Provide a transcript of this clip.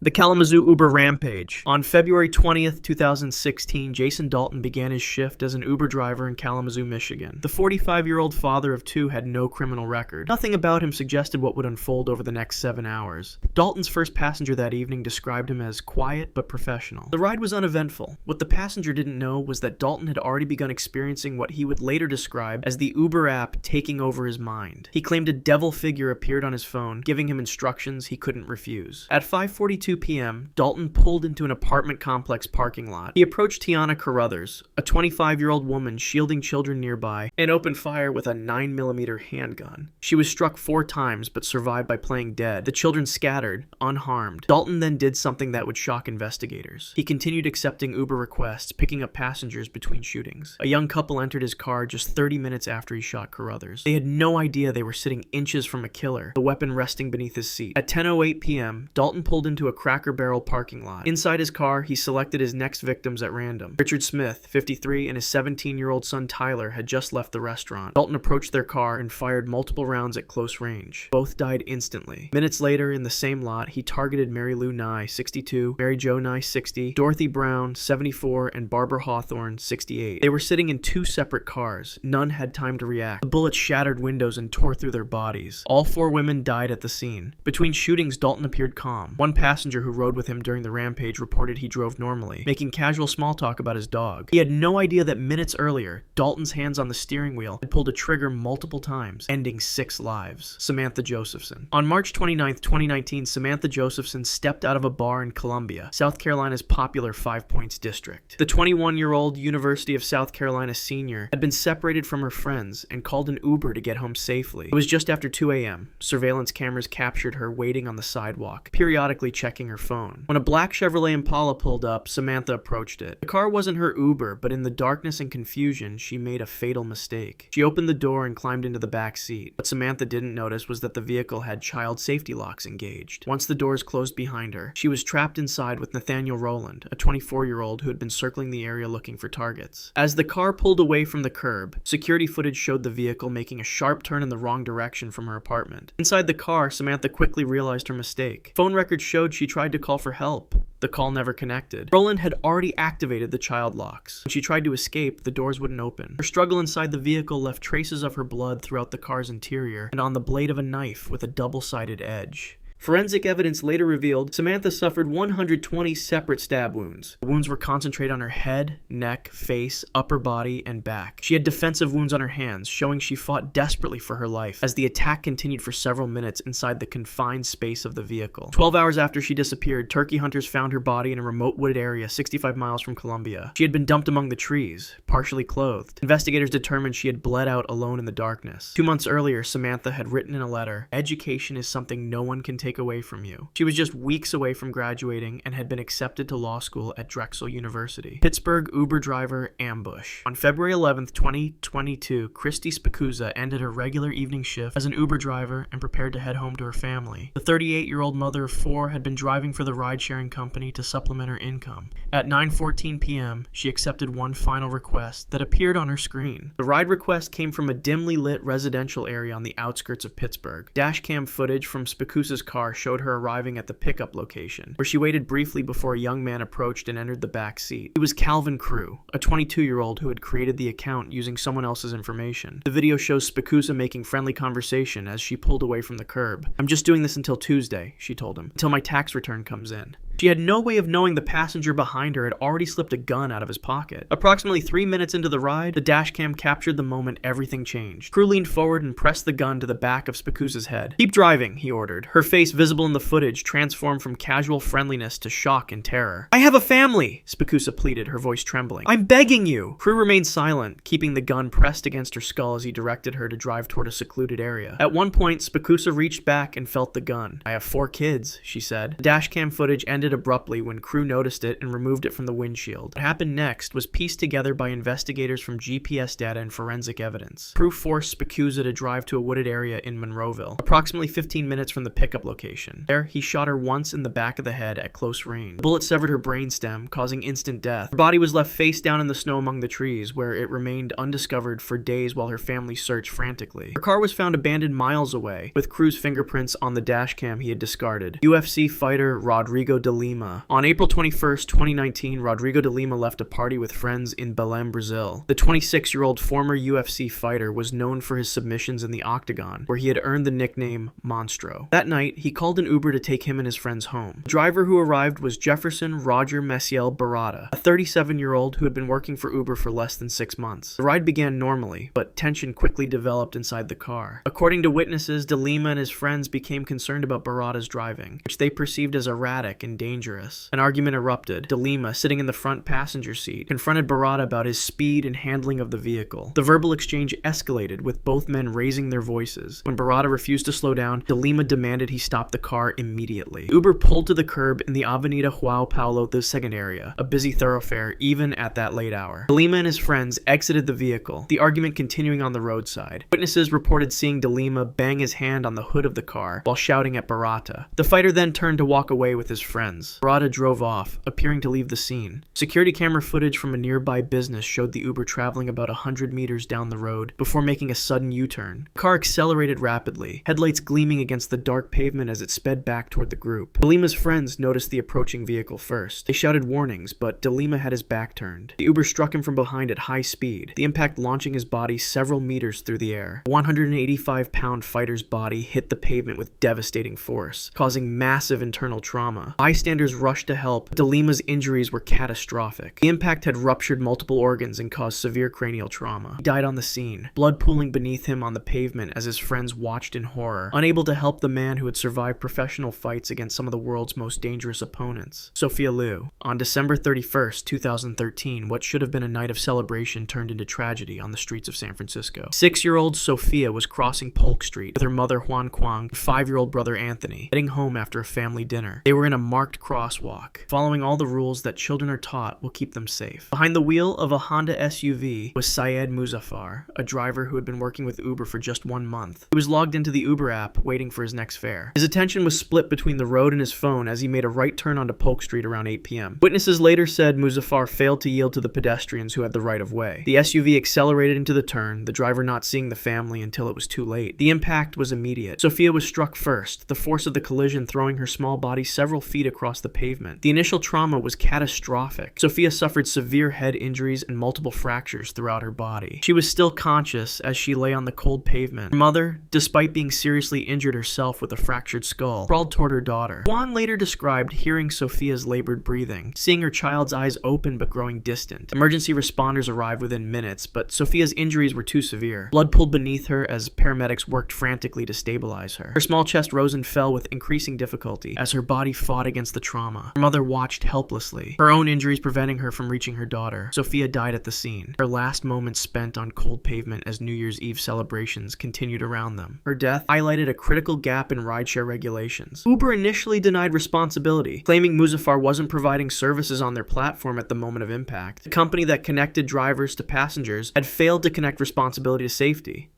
The Kalamazoo Uber Rampage. On February 20th, 2016, Jason Dalton began his shift as an Uber driver in Kalamazoo, Michigan. The 45-year-old father of two had no criminal record. Nothing about him suggested what would unfold over the next 7 hours. Dalton's first passenger that evening described him as quiet but professional. The ride was uneventful. What the passenger didn't know was that Dalton had already begun experiencing what he would later describe as the Uber app taking over his mind. He claimed a devil figure appeared on his phone, giving him instructions he couldn't refuse. At 5:42 p.m., Dalton pulled into an apartment complex parking lot. He approached Tiana Carruthers, a 25-year-old woman shielding children nearby, and opened fire with a 9mm handgun. She was struck 4 times but survived by playing dead. The children scattered, unharmed. Dalton then did something that would shock investigators. He continued accepting Uber requests, picking up passengers between shootings. A young couple entered his car just 30 minutes after he shot Carruthers. They had no idea they were sitting inches from a killer, the weapon resting beneath his seat. At 10:08 p.m., Dalton pulled into a Cracker Barrel parking lot. Inside his car, he selected his next victims at random. Richard Smith, 53, and his 17-year-old son Tyler had just left the restaurant. Dalton approached their car and fired multiple rounds at close range. Both died instantly. Minutes later, in the same lot, he targeted Mary Lou Nye, 62, Mary Jo Nye, 60, Dorothy Brown, 74, and Barbara Hawthorne, 68. They were sitting in 2 separate cars. None had time to react. The bullets shattered windows and tore through their bodies. All 4 women died at the scene. Between shootings, Dalton appeared calm. One passenger who rode with him during the rampage reported he drove normally, making casual small talk about his dog. He had no idea that minutes earlier, Dalton's hands on the steering wheel had pulled a trigger multiple times, ending 6 lives. Samantha Josephson. On March 29, 2019, Samantha Josephson stepped out of a bar in Columbia, South Carolina's popular Five Points district. The 21-year-old University of South Carolina senior had been separated from her friends and called an Uber to get home safely. It was just after 2 a.m. Surveillance cameras captured her waiting on the sidewalk, periodically checking her phone. When a black Chevrolet Impala pulled up, Samantha approached it. The car wasn't her Uber, but in the darkness and confusion, she made a fatal mistake. She opened the door and climbed into the back seat. What Samantha didn't notice was that the vehicle had child safety locks engaged. Once the doors closed behind her, she was trapped inside with Nathaniel Rowland, a 24-year-old who had been circling the area looking for targets. As the car pulled away from the curb, security footage showed the vehicle making a sharp turn in the wrong direction from her apartment. Inside the car, Samantha quickly realized her mistake. Phone records showed she tried to call for help. The call never connected. Rowland had already activated the child locks. When she tried to escape, the doors wouldn't open. Her struggle inside the vehicle left traces of her blood throughout the car's interior and on the blade of a knife with a double-sided edge. Forensic evidence later revealed Samantha suffered 120 separate stab wounds. The wounds were concentrated on her head, neck, face, upper body, and back. She had defensive wounds on her hands, showing she fought desperately for her life as the attack continued for several minutes inside the confined space of the vehicle. 12 hours after she disappeared, turkey hunters found her body in a remote wooded area 65 miles from Columbia. She had been dumped among the trees, partially clothed. Investigators determined she had bled out alone in the darkness. 2 months earlier, Samantha had written in a letter, "Education is something no one can take away from you." She was just weeks away from graduating and had been accepted to law school at Drexel University. Pittsburgh Uber driver ambush. On February 11th, 2022, Christy Spicuzza ended her regular evening shift as an Uber driver and prepared to head home to her family. The 38-year-old mother of 4 had been driving for the ride-sharing company to supplement her income. At 9:14 p.m., she accepted one final request that appeared on her screen. The ride request came from a dimly lit residential area on the outskirts of Pittsburgh. Dashcam footage from Spicuzza's car showed her arriving at the pickup location, where she waited briefly before a young man approached and entered the back seat. It was Calvin Crew, a 22-year-old who had created the account using someone else's information. The video shows Spicuzza making friendly conversation as she pulled away from the curb. "I'm just doing this until Tuesday," she told him, "until my tax return comes in." She had no way of knowing the passenger behind her had already slipped a gun out of his pocket. Approximately 3 minutes into the ride, the dashcam captured the moment everything changed. Crew leaned forward and pressed the gun to the back of Spicuzza's head. "Keep driving," he ordered. Her face, visible in the footage, transformed from casual friendliness to shock and terror. "I have a family," Spicuzza pleaded, her voice trembling. "I'm begging you." Crew remained silent, keeping the gun pressed against her skull as he directed her to drive toward a secluded area. At one point, Spicuzza reached back and felt the gun. "I have 4 kids," she said. The dashcam footage ended abruptly when Crew noticed it and removed it from the windshield. What happened next was pieced together by investigators from GPS data and forensic evidence. Crew forced Spicuzza to drive to a wooded area in Monroeville, approximately 15 minutes from the pickup location. There, he shot her once in the back of the head at close range. The bullet severed her brainstem, causing instant death. Her body was left face down in the snow among the trees, where it remained undiscovered for days while her family searched frantically. Her car was found abandoned miles away, with Crew's fingerprints on the dashcam he had discarded. UFC fighter Rodrigo Lima. On April 21st, 2019, Rodrigo de Lima left a party with friends in Belém, Brazil. The 26-year-old former UFC fighter was known for his submissions in the octagon, where he had earned the nickname Monstro. That night, he called an Uber to take him and his friends home. The driver who arrived was Jefferson Roger Messiel Barata, a 37-year-old who had been working for Uber for less than 6 months. The ride began normally, but tension quickly developed inside the car. According to witnesses, de Lima and his friends became concerned about Barata's driving, which they perceived as erratic and dangerous. An argument erupted. De Lima, sitting in the front passenger seat, confronted Barata about his speed and handling of the vehicle. The verbal exchange escalated, with both men raising their voices. When Barata refused to slow down, de Lima demanded he stop the car immediately. Uber pulled to the curb in the Avenida João Paulo II area, a busy thoroughfare even at that late hour. De Lima and his friends exited the vehicle, the argument continuing on the roadside. Witnesses reported seeing de Lima bang his hand on the hood of the car while shouting at Barata. The fighter then turned to walk away with his friends. Barata drove off, appearing to leave the scene. Security camera footage from a nearby business showed the Uber traveling about 100 meters down the road before making a sudden U-turn. The car accelerated rapidly, headlights gleaming against the dark pavement as it sped back toward the group. De Lima's friends noticed the approaching vehicle first. They shouted warnings, but de Lima had his back turned. The Uber struck him from behind at high speed, the impact launching his body several meters through the air. The 185-pound fighter's body hit the pavement with devastating force, causing massive internal trauma. Bystanders rushed to help. De Lima's injuries were catastrophic. The impact had ruptured multiple organs and caused severe cranial trauma. He died on the scene, blood pooling beneath him on the pavement as his friends watched in horror, unable to help the man who had survived professional fights against some of the world's most dangerous opponents. Sophia Liu. On December 31st, 2013, what should have been a night of celebration turned into tragedy on the streets of San Francisco. 6-year-old Sophia was crossing Polk Street with her mother Juan Kwang and 5-year-old brother Anthony, heading home after a family dinner. They were in a marked crosswalk, following all the rules that children are taught will keep them safe. Behind the wheel of a Honda SUV was Syed Muzaffar, a driver who had been working with Uber for just 1 month. He was logged into the Uber app, waiting for his next fare. His attention was split between the road and his phone as he made a right turn onto Polk Street around 8 p.m. Witnesses later said Muzaffar failed to yield to the pedestrians who had the right of way. The SUV accelerated into the turn, the driver not seeing the family until it was too late. The impact was immediate. Sophia was struck first, the force of the collision throwing her small body several feet across the pavement. The initial trauma was catastrophic. Sophia suffered severe head injuries and multiple fractures throughout her body. She was still conscious as she lay on the cold pavement. Her mother, despite being seriously injured herself with a fractured skull, crawled toward her daughter. Juan later described hearing Sophia's labored breathing, seeing her child's eyes open but growing distant. Emergency responders arrived within minutes, but Sophia's injuries were too severe. Blood pooled beneath her as paramedics worked frantically to stabilize her. Her small chest rose and fell with increasing difficulty as her body fought against the trauma. Her mother watched helplessly, her own injuries preventing her from reaching her daughter. Sophia died at the scene, her last moments spent on cold pavement as New Year's Eve celebrations continued around them. Her death highlighted a critical gap in rideshare regulations. Uber initially denied responsibility, claiming Muzaffar wasn't providing services on their platform at the moment of impact. The company that connected drivers to passengers had failed to connect responsibility to safety.